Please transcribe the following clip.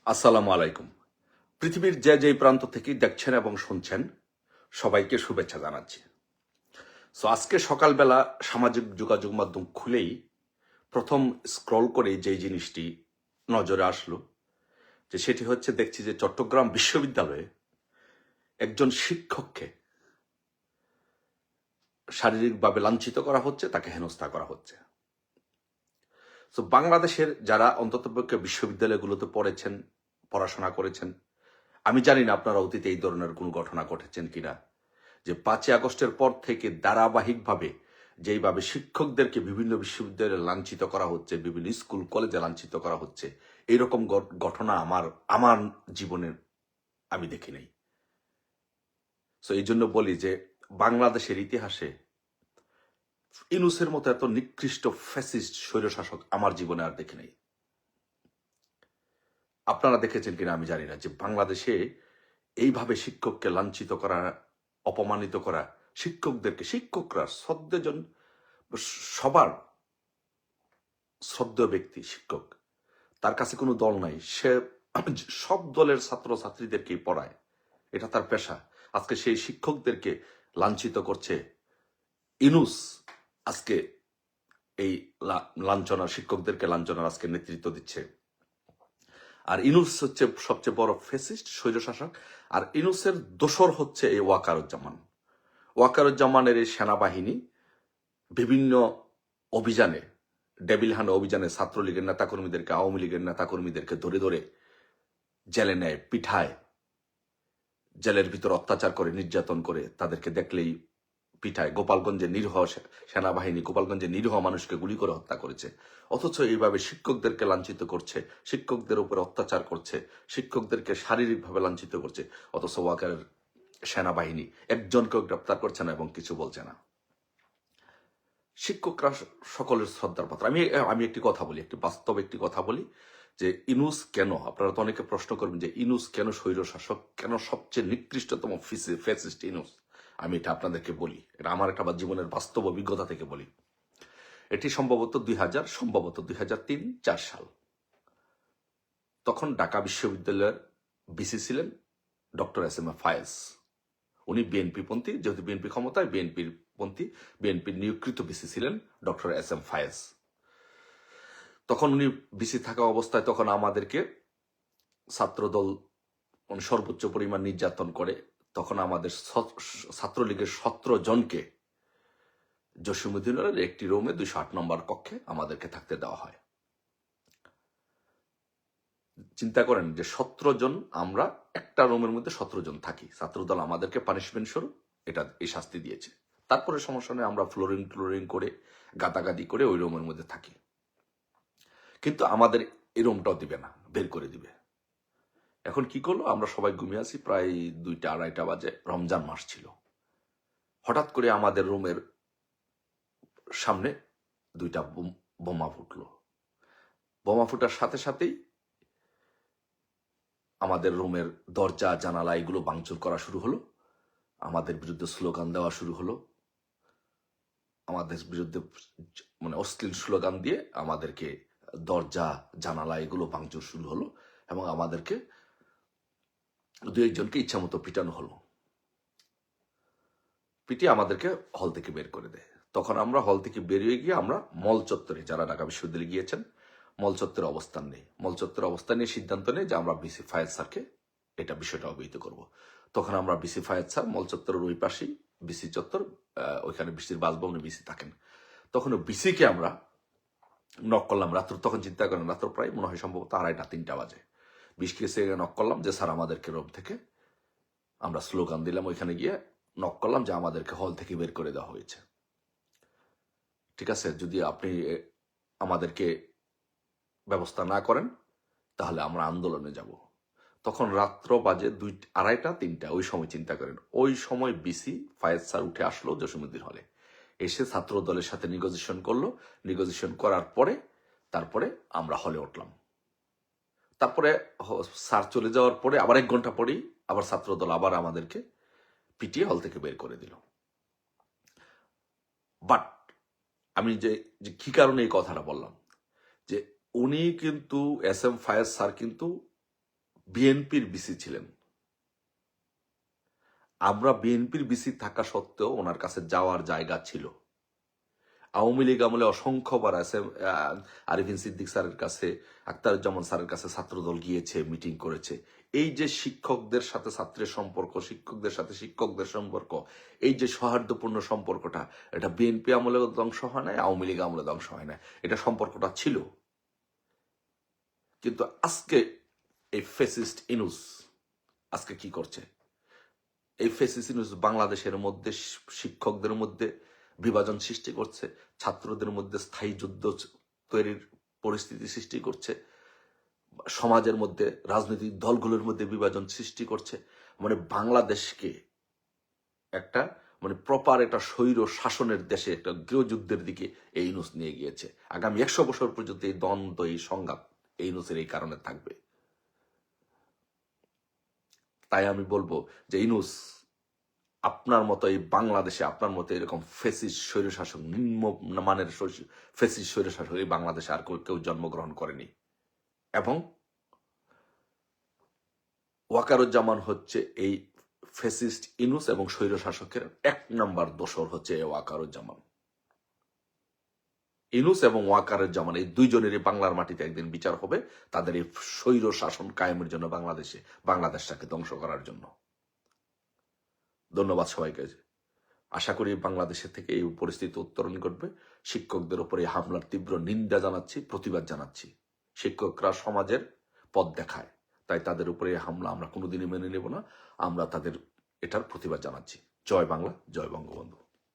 আসসালামু আলাইকুম। পৃথিবীর যে যেই প্রান্ত থেকে দেখছেন এবং শুনছেন সবাইকে শুভেচ্ছা জানাচ্ছি। আজকে সকালবেলা সামাজিক যোগাযোগ মাধ্যম খুলেই প্রথম স্ক্রল করে যেই জিনিসটি নজরে আসলো যে সেটি হচ্ছে দেখছি যে চট্টগ্রাম বিশ্ববিদ্যালয়ে একজন শিক্ষককে শারীরিকভাবে লাঞ্ছিত করা হচ্ছে, তাকে হেনস্থা করা হচ্ছে। বাংলাদেশের যারা অন্ততপক্ষে বিশ্ববিদ্যালয়গুলোতে পড়েছেন, পড়াশোনা করেছেন, আমি জানি না আপনারা অতীতে এই ধরনের কোনো ঘটনা ঘটেছেন কিনা, যে 5ই আগস্টের পর থেকে ধারাবাহিকভাবে যেইভাবে শিক্ষকদেরকে বিভিন্ন বিশ্ববিদ্যালয়ে লাঞ্ছিত করা হচ্ছে, বিভিন্ন স্কুল কলেজে লাঞ্ছিত করা হচ্ছে, এইরকম ঘটনা আমার জীবনের আমি দেখি নাই। এই জন্য বলি যে বাংলাদেশের ইতিহাসে ইনুসের মতো এত নিকৃষ্ট ফ্যাসিস্ট স্বৈরশাসক আমার জীবনে আর দেখি নাই। আপনারা দেখেছেন কিনা আমি জানি না, যে বাংলাদেশে এইভাবে শিক্ষককে লাঞ্ছিত করা, অপমানিত করা, শিক্ষকরা শ্রদ্ধেজন, সবার শ্রদ্ধেয় ব্যক্তি শিক্ষক, তার কাছে কোনো দল নাই, সে সব দলের ছাত্র ছাত্রীদেরকেই পড়ায়, এটা তার পেশা। আজকে সেই শিক্ষকদেরকে লাঞ্ছিত করছে ইনুস। আজকে এই লাঞ্ছনা, শিক্ষকদেরকে লাঞ্ছনার আজকে নেতৃত্ব দিচ্ছে। আর ইনুস হচ্ছে সবচেয়ে বড় ফ্যাসিস্ট স্বৈরশাসক। আর ইনুসের দোসর হচ্ছে এই ওয়াকারুজ্জামানের এই সেনাবাহিনী বিভিন্ন অভিযানে, ডেভিলহান্ড অভিযানে ছাত্রলীগের নেতাকর্মীদেরকে, আওয়ামী লীগের নেতাকর্মীদেরকে ধরে ধরে জেলে নেয়, পিঠায়, জেলের ভিতর অত্যাচার করে, নির্যাতন করে, তাদেরকে দেখলেই পিঠায়। গোপালগঞ্জে নিরীহ সেনাবাহিনী গোপালগঞ্জে নিরীহ মানুষকে গুলি করে হত্যা করেছে। অথচ এইভাবে শিক্ষকদেরকে লাঞ্ছিত করছে, শিক্ষকদের উপর অত্যাচার করছে, শিক্ষকদেরকে শারীরিকভাবে লাঞ্ছিত করছে। অথচ ওয়াকারের সেনাবাহিনী একজনকেও গ্রেপ্তার করছে না এবং কিছু বলছে না। শিক্ষকরা সকলের শ্রদ্ধার পাত্র। আমি একটি কথা বলি, একটি কথা বলি যে ইনুস কেন, আপনারা তো অনেকে প্রশ্ন করবেন যে ইনুস কেন স্বৈরশাসক, কেন সবচেয়ে নিকৃষ্টতম ফ্যাসিস্ট ইনুস। আমি এটা আপনাদেরকে বলি, এটা আমার একটা জীবনের বাস্তব অভিজ্ঞতা থেকে বলি। এটি সম্ভবত 2003-4 সাল। তখন ঢাকা বিশ্ববিদ্যালয়ের বিসি ছিলেন ডক্টর এস এম এ ফায়েজ। উনি বিএনপি পন্থী, যেহেতু বিএনপি ক্ষমতায়, বিএনপির পন্থী, বিএনপির নিয়োগকৃত বিসি ছিলেন ডক্টর এস এম ফায়েজ। তখন উনি বিসি থাকা অবস্থায় তখন আমাদেরকে ছাত্রদল সর্বোচ্চ পরিমাণ নির্যাতন করে। তখন আমাদের ছাত্রলীগের 17 জনকে জসীমউদ্দিনের একটি রুমে 208 নম্বর কক্ষে আমাদেরকে থাকতে দেওয়া হয়। চিন্তা করেন যে 17 জন, আমরা একটা রুমের মধ্যে 17 জন থাকি। ছাত্রদল আমাদেরকে পানিশমেন্ট স্বরূপ এই শাস্তি দিয়েছে। তারপরে সমস্যা নেই, আমরা ফ্লোরিং করে, গাদাগাদি করে ওই রুমের মধ্যে থাকি। কিন্তু আমাদের এই রুমটাও দিবে না, বের করে দিবে। এখন কি করলো, আমরা সবাই ঘুমিয়ে আছি, প্রায় 2টা-2:30 বাজে, রমজান মাস ছিল। হঠাৎ করে আমাদের রুমের সামনে 2টা বোমা ফুটলো। বোমা ফুটার সাথে সাথেই আমাদের রুমের দরজা জানালা এগুলো ভাঙচুর করা শুরু হলো। আমাদের বিরুদ্ধে স্লোগান দেওয়া শুরু হলো। আমাদের বিরুদ্ধে অশ্লীল স্লোগান দিয়ে আমাদেরকে দরজা জানালা এগুলো ভাঙচুর শুরু হলো এবং আমাদেরকে 2-1 জনকে ইচ্ছা মতো পিটানো হলো। পিটিয়ে আমাদেরকে হল থেকে বের করে দেয়। তখন আমরা হল থেকে বেরিয়ে গিয়ে আমরা মল চত্বরে, যারা ঢাকা বিশ্ববিদ্যালয়ে গিয়েছেন, মল চত্বরে অবস্থান নেই। মল চত্বরে অবস্থান নিয়ে সিদ্ধান্ত নেই যে আমরা বিসি ফায়েজ স্যারকে এটা বিষয়টা অবহিত করব। তখন আমরা বিসি ফায়েজ স্যার মল চত্বরের ওই পাশেই বিসি চত্বর, ওইখানে বিসির বাসভবনে বিসি থাকেন। তখন বিসিকে আমরা নক করলাম রাত্র, তখন চিন্তা করেন রাত্র প্রায় মনে হয় সম্ভবত 2:30-3টা বাজে। বিসিকে নক করলাম যে স্যার আমাদেরকে রুম থেকে, আমরা স্লোগান দিলাম, ওইখানে গিয়ে নক করলাম যে আমাদেরকে হল থেকে বের করে দেওয়া হয়েছে। ঠিক আছে, যদি আপনি আমাদেরকে ব্যবস্থা না করেন তাহলে আমরা আন্দোলনে যাব। তখন রাত্র বাজে 2:30-3টা। ওই সময় চিন্তা করেন, ওই সময় বিসি ফায়েজ স্যার উঠে আসলো জসীমউদ্দিন হলে, এসে ছাত্র দলের সাথে নেগোজিয়েশন করলো। নেগোজিয়েশন করার পরে তারপরে আমরা হলে উঠলাম। তারপরে স্যার চলে যাওয়ার পরে আবার 1 ঘন্টা পরেই আবার ছাত্র দল আবার আমাদেরকে পিটিয়ে হল থেকে বের করে দিল। বাট আমি যে কি কারণে এই কথাটা বললাম, যে উনি কিন্তু এস এম ফায়েজ স্যার কিন্তু বিএনপির বিসি ছিলেন। আমরা বিএনপির বিসি থাকা সত্ত্বেও ওনার কাছে যাওয়ার জায়গা ছিল। আওয়ামী লীগ আমলে অসংখ্যবার আছে আরিফিন সিদ্দিক স্যারের কাছে, আখতারুজ্জামান স্যারের কাছে ছাত্রদল গিয়েছে, মিটিং করেছে। এই যে শিক্ষকদের সাথে ছাত্রের সম্পর্ক, শিক্ষকদের সাথে শিক্ষকদের সম্পর্ক, এই যে সৌহার্দ্যপূর্ণ সম্পর্কটা, এটা বিএনপি আমলে ধ্বংস হয় না, আওয়ামী লীগ আমলে ধ্বংস হয় না, এটা সম্পর্কটা ছিল। কিন্তু আজকে এই ফেসিস্ট ইনুস আজকে কি করছে? এই ফেসিস্ট ইনুস বাংলাদেশের মধ্যে শিক্ষকদের মধ্যে বিভাজন সৃষ্টি করছে, ছাত্রদের মধ্যে স্থায়ী যুদ্ধ তৈরির পরিস্থিতি সৃষ্টি করছে, সমাজের মধ্যে রাজনৈতিক দলগুলোর মধ্যে বিভাজন সৃষ্টি করছে। মানে বাংলাদেশকে একটা মানে প্রপার একটা স্বৈর শাসনের দেশে একটা গৃহযুদ্ধের দিকে এই ইনুস নিয়ে গিয়েছে। আগামী 100 বছর পর্যন্ত এই দ্বন্দ্ব, এই সংঘাত এই ইনুসের এই কারণে থাকবে। তাই আমি বলবো যে ইনুস, আপনার মতো এই বাংলাদেশে আপনার মতো এরকম ফেসিস্ট স্বৈরশাসক, নিম্ন মানের ফেসিস্ট স্বৈরশাসক এই বাংলাদেশে আর কেউ জন্মগ্রহণ করেনি। এবং ওয়াকারুজ্জামান হচ্ছে এই ফেসিস্ট ইনুস এবং স্বৈরশাসকের 1 নম্বর দোসর হচ্ছে ওয়াকারুজ্জামান। ইনুস এবং ওয়াকারুজ্জামান এই দুইজনেরই বাংলার মাটিতে একদিন বিচার হবে, তাদের এই স্বৈর শাসন কায়েমের জন্য, বাংলাদেশটাকে ধ্বংস করার জন্য। ধন্যবাদ সবাইকে। আশা করি বাংলাদেশের থেকে এই পরিস্থিতি উত্তরণ ঘটবে। শিক্ষকদের উপর এই হামলার তীব্র নিন্দা জানাচ্ছি, প্রতিবাদ জানাচ্ছি। শিক্ষকরা সমাজের পথ দেখায়, তাই তাদের উপরে এই হামলা আমরা কোনোদিনই মেনে নেব না। আমরা তাদের এটার প্রতিবাদ জানাচ্ছি। জয় বাংলা, জয় বঙ্গবন্ধু।